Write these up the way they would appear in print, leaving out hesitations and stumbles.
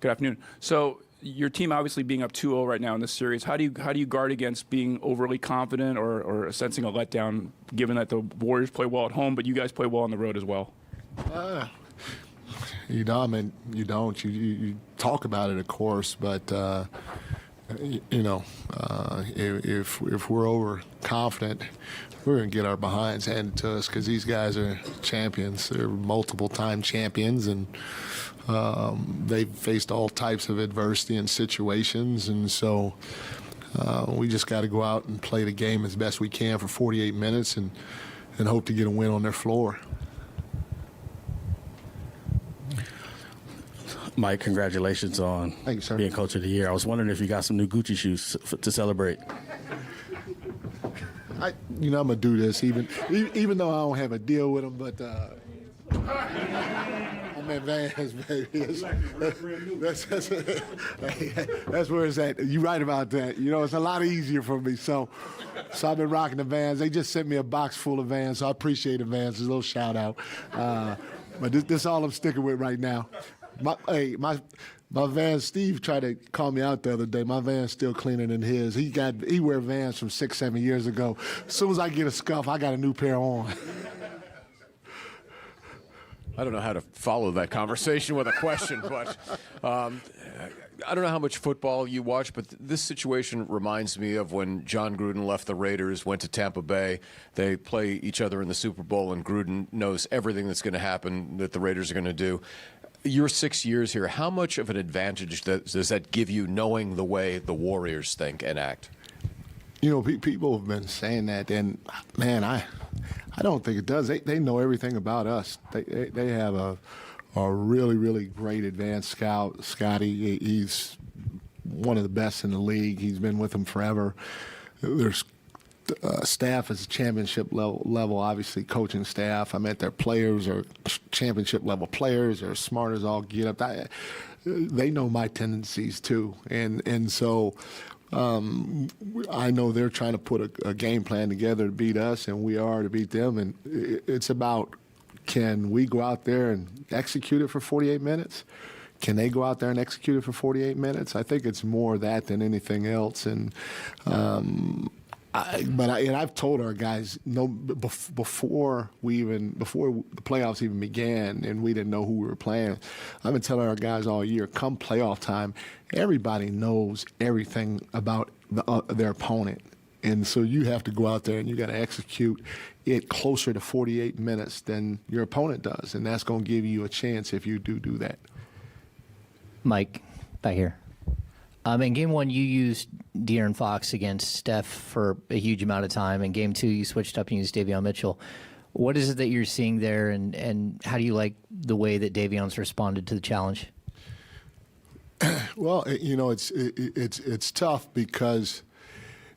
Good afternoon. So your team obviously being up 2-0 right now in this series, how do you guard against being overly confident or sensing a letdown, given that the Warriors play well at home, but you guys play well on the road as well? You know, I mean, you don't. You talk about it, of course, but if we're overconfident, we're going to get our behinds handed to us because these guys are champions. They're multiple-time champions, and they've faced all types of adversity and situations, and so we just got to go out and play the game as best we can for 48 minutes and hope to get a win on their floor. Mike, congratulations on being Coach of the Year. I was wondering if you got some new Gucci shoes to celebrate. I'm going to do this even though I don't have a deal with them, but I'm at Vans, baby. That's where it's at. You're right about that. You know, it's a lot easier for me. So I've been rocking the Vans. They just sent me a box full of Vans, so I appreciate the Vans. A little shout out. But this is all I'm sticking with right now. My Vans, Steve tried to call me out the other day. My Vans still cleaner than his. He wear Vans from 6-7 years ago. As soon as I get a scuff, I got a new pair on. I don't know how to follow that conversation with a question, but I don't know how much football you watch, but this situation reminds me of when John Gruden left the Raiders, went to Tampa Bay. They play each other in the Super Bowl, and Gruden knows everything that's going to happen that the Raiders are going to do. Your 6 years here, how much of an advantage does that give you knowing the way the Warriors think and act? You know, people have been saying that, and, man, I don't think it does. They know everything about us. They have a really, really great advanced scout, Scotty. He's one of the best in the league. He's been with them forever. There's staff is championship level, obviously coaching staff. I mean, their players are championship level players. They're smart as all get up. They know my tendencies too, and so I know they're trying to put a game plan together to beat us, and we are to beat them. And it's about, can we go out there and execute it for 48 minutes? Can they go out there and execute it for 48 minutes? I think it's more that than anything else. And I've told our guys, before the playoffs even began and we didn't know who we were playing, I've been telling our guys all year, come playoff time, everybody knows everything about their opponent. And so you have to go out there and you got to execute it closer to 48 minutes than your opponent does. And that's going to give you a chance if you do that. Mike, back here. In Game 1, you used De'Aaron Fox against Steph for a huge amount of time. In Game 2, you switched up and used Davion Mitchell. What is it that you're seeing there, and how do you like the way that Davion's responded to the challenge? Well, you know, it's tough because,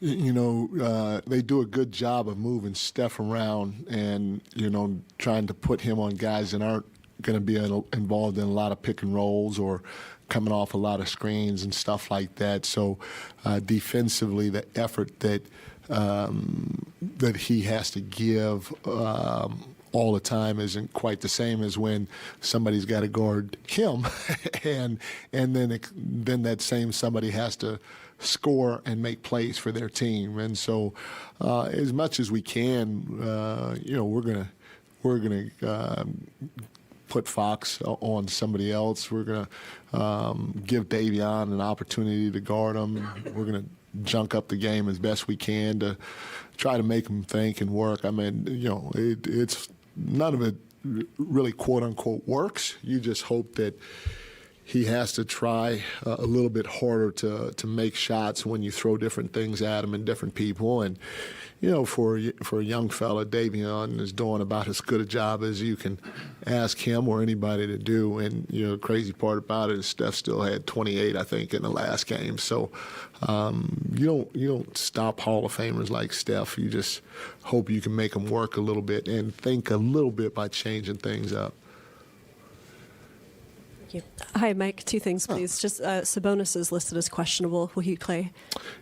you know, they do a good job of moving Steph around and, you know, trying to put him on guys that aren't going to be involved in a lot of pick and rolls or coming off a lot of screens and stuff like that. So defensively, the effort that he has to give all the time isn't quite the same as when somebody's got to guard him, and then that same somebody has to score and make plays for their team. And so, as much as we can, you know, we're gonna put Fox on somebody else. We're going to give Davion an opportunity to guard him. We're going to junk up the game as best we can to try to make him think and work. I mean, you know, it's none of it really quote-unquote works. You just hope that he has to try a little bit harder to make shots when you throw different things at him and different people. And, you know, for a young fella, Davion is doing about as good a job as you can ask him or anybody to do. And, you know, the crazy part about it is Steph still had 28, I think, in the last game. So you don't stop Hall of Famers like Steph. You just hope you can make them work a little bit and think a little bit by changing things up. Thank you. Hi, Mike. Two things, please. Just Sabonis is listed as questionable. Will he play?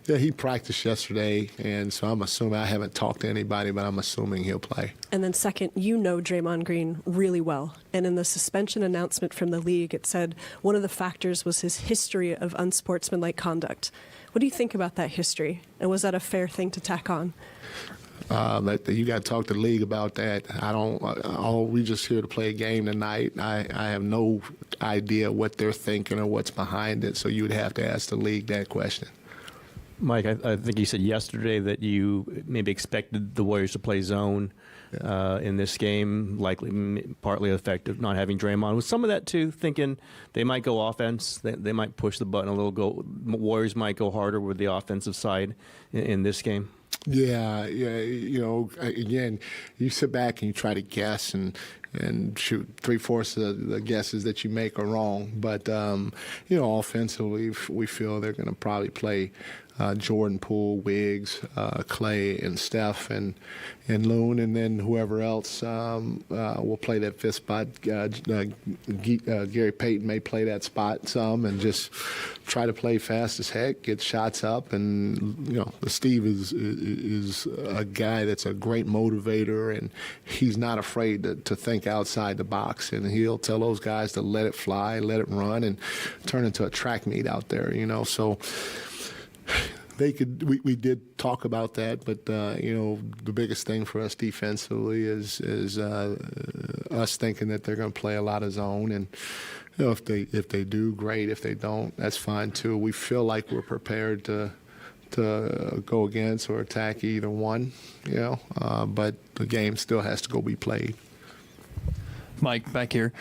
Yeah, he practiced yesterday, and so I'm assuming, I haven't talked to anybody, but I'm assuming he'll play. And then second, you know Draymond Green really well. And in the suspension announcement from the league, it said one of the factors was his history of unsportsmanlike conduct. What do you think about that history? And was that a fair thing to tack on? You got to talk to the league about that. We just here to play a game tonight. I have no idea what they're thinking or what's behind it, so you would have to ask the league that question. Mike, I think you said yesterday that you maybe expected the Warriors to play zone in this game, likely partly effective not having Draymond. Was some of that too, thinking they might go offense, they might push the button a little, Warriors might go harder with the offensive side in this game? Yeah. You know, again, you sit back and you try to guess and shoot 3/4 of the guesses that you make are wrong. But, you know, offensively, we feel they're going to probably play Jordan Poole, Wiggs, Clay, and Steph, and Loon, and then whoever else will play that fifth spot. Gary Payton may play that spot some, and just try to play fast as heck, get shots up, and you know, Steve is a guy that's a great motivator, and he's not afraid to think outside the box, and he'll tell those guys to let it fly, let it run, and turn into a track meet out there. You know, so. We did talk about that, but you know, the biggest thing for us defensively is us thinking that they're going to play a lot of zone, and you know, if they do, great. If they don't, that's fine too. We feel like we're prepared to go against or attack either one, you know, but the game still has to go be played. Mike, back here.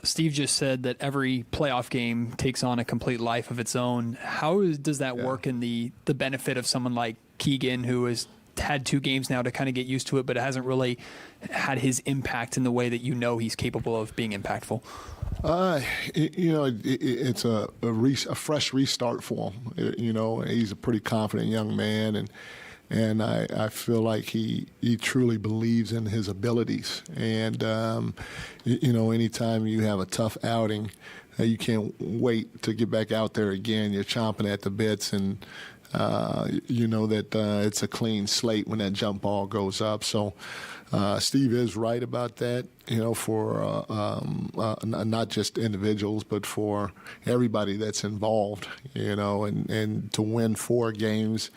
Steve just said that every playoff game takes on a complete life of its own. How does that work in the benefit of someone like Keegan, who has had 2 games now to kind of get used to it, but hasn't really had his impact in the way that you know he's capable of being impactful? You know, it's a fresh restart for him. You know, he's a pretty confident young man, and I feel like he truly believes in his abilities. And, you know, anytime you have a tough outing, you can't wait to get back out there again. You're chomping at the bits, and you know that it's a clean slate when that jump ball goes up. So Steve is right about that, you know, for not just individuals, but for everybody that's involved, you know, and to win 4 games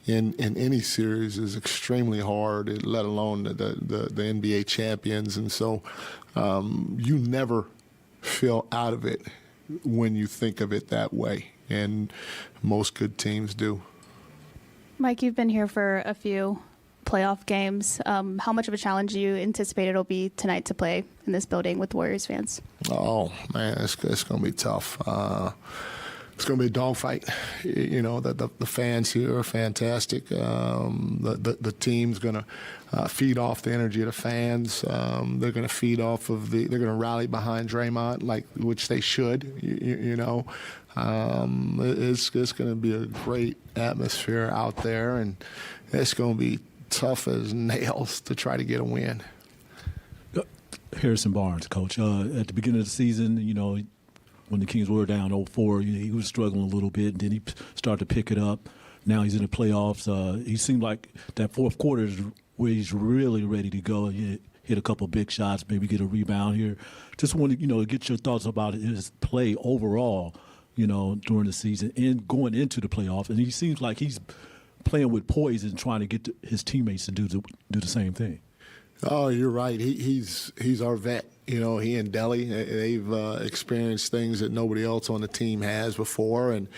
in any series is extremely hard, let alone the NBA champions. And so you never feel out of it when you think of it that way, and most good teams do. Mike, you've been here for a few playoff games. How much of a challenge do you anticipate it'll be tonight to play in this building with Warriors fans? Oh, man, it's going to be tough. It's going to be a dogfight. You know, the fans here are fantastic. The team's going to feed off the energy of the fans. They're going to feed off of they're going to rally behind Draymond, which they should. You know, it's going to be a great atmosphere out there, and it's going to be tough as nails to try to get a win. Harrison Barnes, Coach. At the beginning of the season, you know, when the Kings were down 0-4, he was struggling a little bit, and then he started to pick it up. Now he's in the playoffs. He seemed like that fourth quarter is where he's really ready to go. He hit a couple big shots, maybe get a rebound here. Just wanted, you know, to get your thoughts about his play overall, you know, during the season and going into the playoffs. And he seems like he's playing with poise and trying to get his teammates to do the same thing. Oh, you're right. He's our vet. You know, he and Delly, they've experienced things that nobody else on the team has before, and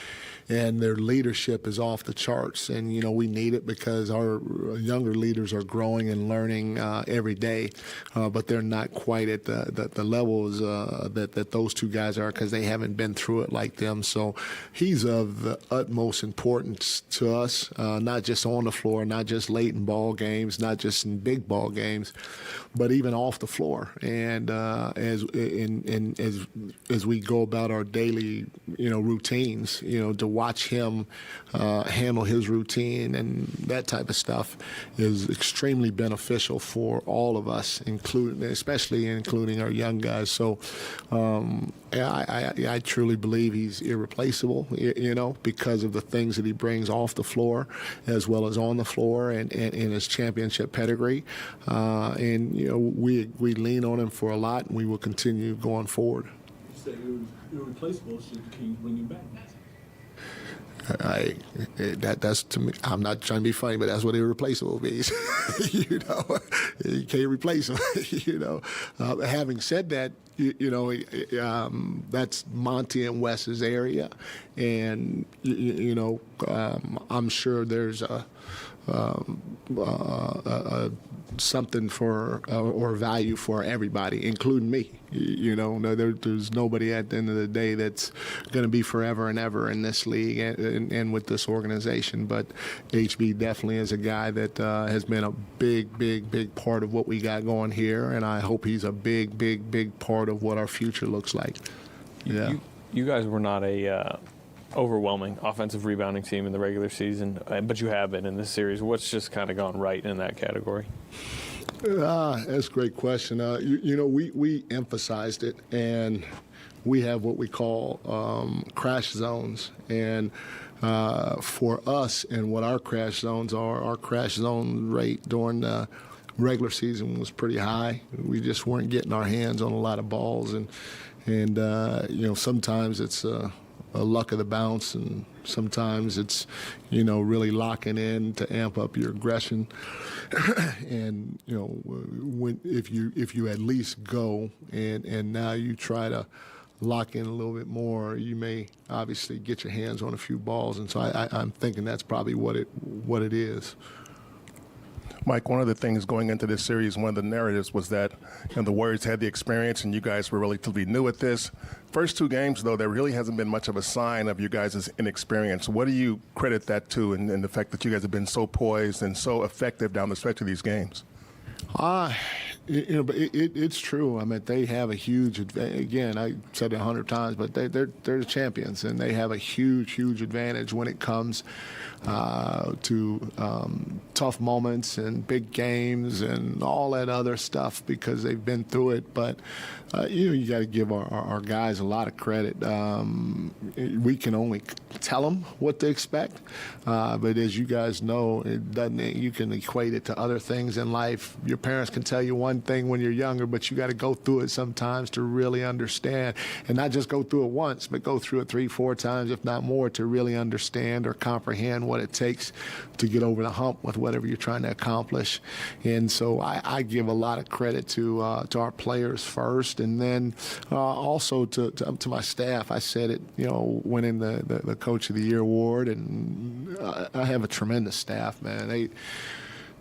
their leadership is off the charts. And, you know, we need it because our younger leaders are growing and learning every day, but they're not quite at the levels that those 2 guys are because they haven't been through it like them. So he's of the utmost importance to us, not just on the floor, not just late in ball games, not just in big ball games, but even off the floor. And as we go about our daily, routines, to watch him handle his routine and that type of stuff is extremely beneficial for all of us, including our young guys. So I truly believe he's irreplaceable, because of the things that he brings off the floor as well as on the floor and his championship pedigree. We lean on him for a lot, and we will continue going forward. You say irreplaceable. Should the Kings bring him back? That's to me. I'm not trying to be funny, but that's what irreplaceable means. You can't replace him. Having said that, that's Monty and Wes's area, and I'm sure there's something for or value for everybody, including me. There's nobody at the end of the day that's going to be forever and ever in this league and with this organization. But HB definitely is a guy that has been a big part of what we got going here, and I hope he's a big part of what our future looks like. Yeah. You guys were not a overwhelming offensive rebounding team in the regular season, but you have been in this series. What's just kind of gone right in that category? That's a great question. We emphasized it, and we have what we call crash zones. And for us, and what our crash zones are, our crash zone rate during the regular season was pretty high. We just weren't getting our hands on a lot of balls, and sometimes it's a luck of the bounce, and sometimes it's really locking in to amp up your aggression. And if you at least go and now you try to lock in a little bit more, you may obviously get your hands on a few balls, and so I'm thinking that's probably what it is. Mike, one of the things going into this series, one of the narratives was that the Warriors had the experience and you guys were relatively new at this. First two games, though, there really hasn't been much of a sign of you guys' inexperience. What do you credit that to, and the fact that you guys have been so poised and so effective down the stretch of these games? It's true. I mean, they have a huge advantage. Again, I said it 100 times, but they're the champions, and they have a huge advantage when it comes to tough moments and big games and all that other stuff because they've been through it. But you got to give our guys a lot of credit. We can only tell them what to expect, but as you guys know, you can equate it to other things in life. Your parents can tell you one thing when you're younger, but you got to go through it sometimes to really understand, and not just go through it once, but go through it 3-4 times, if not more, to really understand or comprehend what it takes to get over the hump with whatever you're trying to accomplish. And so I give a lot of credit to our players first, and then also to my staff. I said it, winning the Coach of the Year award, and I have a tremendous staff, man. They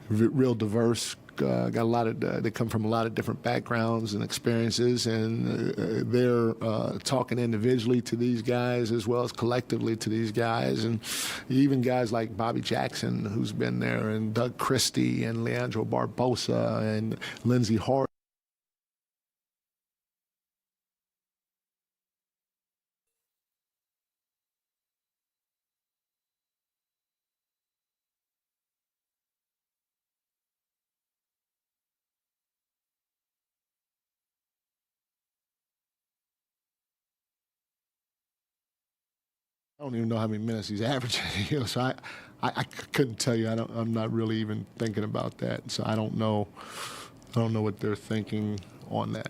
real diverse. Got a lot of. They come from a lot of different backgrounds and experiences, and they're talking individually to these guys as well as collectively to these guys, and even guys like Bobby Jackson, who's been there, and Doug Christie, and Leandro Barbosa, and Lindsey Hart. I don't even know how many minutes he's averaging, so I couldn't tell you. I'm not really even thinking about that, so I don't know what they're thinking on that.